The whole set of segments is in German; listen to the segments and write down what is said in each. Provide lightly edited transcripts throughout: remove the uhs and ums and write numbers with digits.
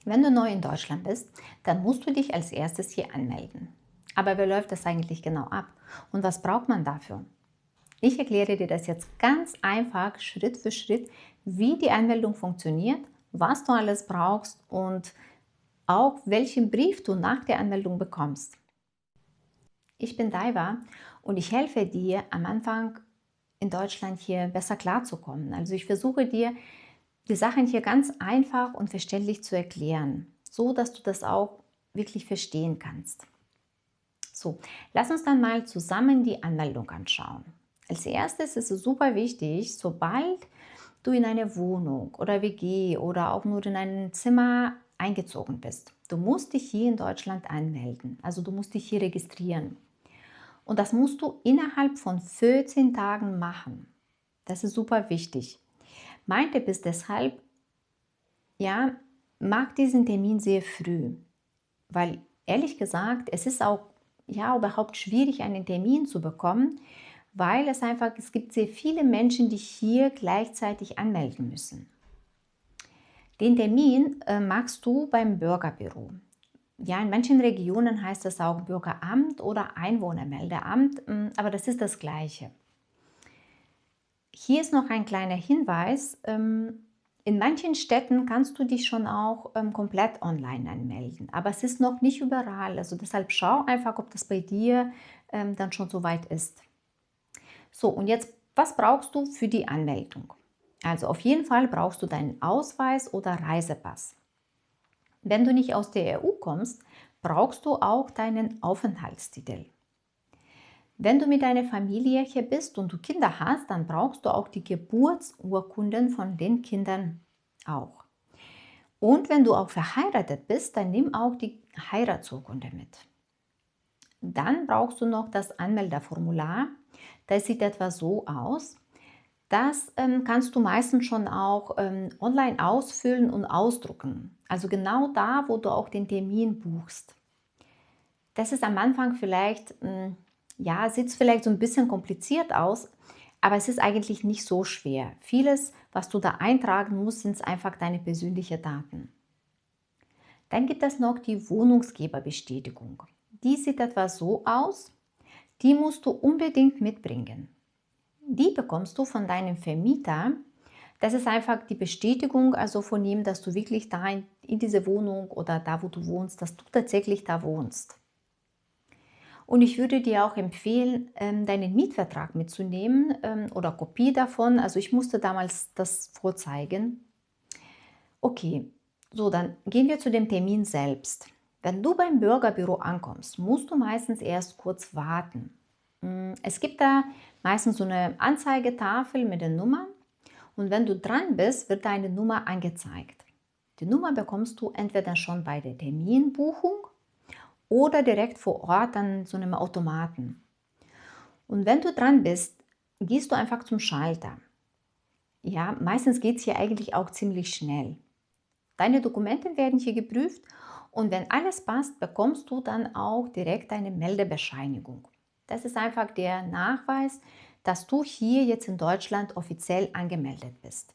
Wenn du neu in Deutschland bist, dann musst du dich als erstes hier anmelden. Aber wie läuft das eigentlich genau ab? Und was braucht man dafür? Ich erkläre dir das jetzt ganz einfach, Schritt für Schritt, wie die Anmeldung funktioniert, was du alles brauchst und auch welchen Brief du nach der Anmeldung bekommst. Ich bin Daiva und ich helfe dir am Anfang in Deutschland hier besser klarzukommen. Also ich versuche dir die Sachen hier ganz einfach und verständlich zu erklären, so dass du das auch wirklich verstehen kannst. So, lass uns dann mal zusammen die Anmeldung anschauen. Als erstes ist es super wichtig, sobald du in eine Wohnung oder WG oder auch nur in ein Zimmer eingezogen bist, du musst dich hier in Deutschland anmelden. Also du musst dich hier registrieren. Und das musst du innerhalb von 14 Tagen machen. Das ist super wichtig. Mein Tipp ist deshalb, ja, mach diesen Termin sehr früh, weil ehrlich gesagt, es ist auch ja überhaupt schwierig, einen Termin zu bekommen, weil es gibt sehr viele Menschen, die hier gleichzeitig anmelden müssen. Den Termin machst du beim Bürgerbüro. Ja, in manchen Regionen heißt das auch Bürgeramt oder Einwohnermeldeamt, aber das ist das Gleiche. Hier ist noch ein kleiner Hinweis. In manchen Städten kannst du dich schon auch komplett online anmelden, aber es ist noch nicht überall. Also deshalb schau einfach, ob das bei dir dann schon soweit ist. So, und jetzt, was brauchst du für die Anmeldung? Also auf jeden Fall brauchst du deinen Ausweis oder Reisepass. Wenn du nicht aus der EU kommst, brauchst du auch deinen Aufenthaltstitel. Wenn du mit deiner Familie hier bist und du Kinder hast, dann brauchst du auch die Geburtsurkunden von den Kindern auch. Und wenn du auch verheiratet bist, dann nimm auch die Heiratsurkunde mit. Dann brauchst du noch das Anmeldeformular. Das sieht etwa so aus. Das kannst du meistens schon auch online ausfüllen und ausdrucken. Also genau da, wo du auch den Termin buchst. Das ist am Anfang vielleicht, ja, sieht vielleicht so ein bisschen kompliziert aus, aber es ist eigentlich nicht so schwer. Vieles, was du da eintragen musst, sind einfach deine persönlichen Daten. Dann gibt es noch die Wohnungsgeberbestätigung. Die sieht etwa so aus. Die musst du unbedingt mitbringen. Die bekommst du von deinem Vermieter. Das ist einfach die Bestätigung, also von ihm, dass du wirklich da in dieser Wohnung oder da, wo du wohnst, dass du tatsächlich da wohnst. Und ich würde dir auch empfehlen, deinen Mietvertrag mitzunehmen oder Kopie davon. Also ich musste damals das vorzeigen. Okay, so dann gehen wir zu dem Termin selbst. Wenn du beim Bürgerbüro ankommst, musst du meistens erst kurz warten. Es gibt da meistens so eine Anzeigetafel mit den Nummern und wenn du dran bist, wird deine Nummer angezeigt. Die Nummer bekommst du entweder schon bei der Terminbuchung oder direkt vor Ort an so einem Automaten. Und wenn du dran bist, gehst du einfach zum Schalter. Ja, meistens geht es hier eigentlich auch ziemlich schnell. Deine Dokumente werden hier geprüft und wenn alles passt, bekommst du dann auch direkt eine Meldebescheinigung. Das ist einfach der Nachweis, dass du hier jetzt in Deutschland offiziell angemeldet bist.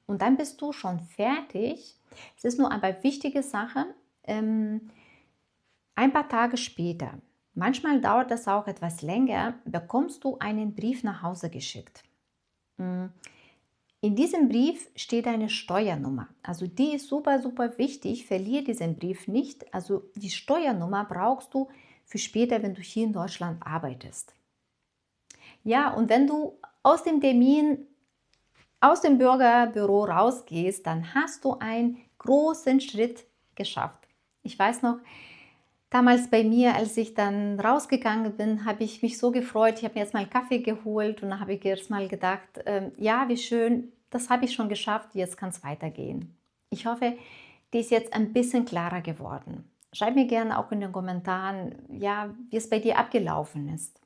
Und dann bist du schon fertig. Es ist nur eine wichtige Sache. Ein paar Tage später, manchmal dauert das auch etwas länger, bekommst du einen Brief nach Hause geschickt. Mm, In diesem Brief steht eine Steuernummer. Also die ist super, super wichtig. Verliere diesen Brief nicht. Also die Steuernummer brauchst du für später, wenn du hier in Deutschland arbeitest. Ja, und wenn du aus dem Termin, aus dem Bürgerbüro rausgehst, dann hast du einen großen Schritt geschafft. Ich weiß noch, damals bei mir, als ich dann rausgegangen bin, habe ich mich so gefreut. Ich habe mir jetzt mal Kaffee geholt und dann habe ich erst mal gedacht, ja, wie schön, das habe ich schon geschafft, jetzt kann es weitergehen. Ich hoffe, die ist jetzt ein bisschen klarer geworden. Schreib mir gerne auch in den Kommentaren, ja, wie es bei dir abgelaufen ist.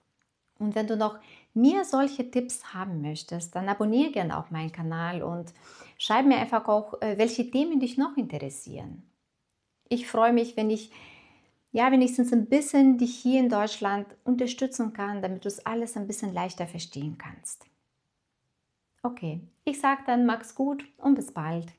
Und wenn du noch mehr solche Tipps haben möchtest, dann abonniere gerne auch meinen Kanal und schreib mir einfach auch, welche Themen dich noch interessieren. Ich freue mich, wenn ich ja, wenigstens ein bisschen dich hier in Deutschland unterstützen kann, damit du es alles ein bisschen leichter verstehen kannst. Okay, ich sage dann, mach's gut und bis bald.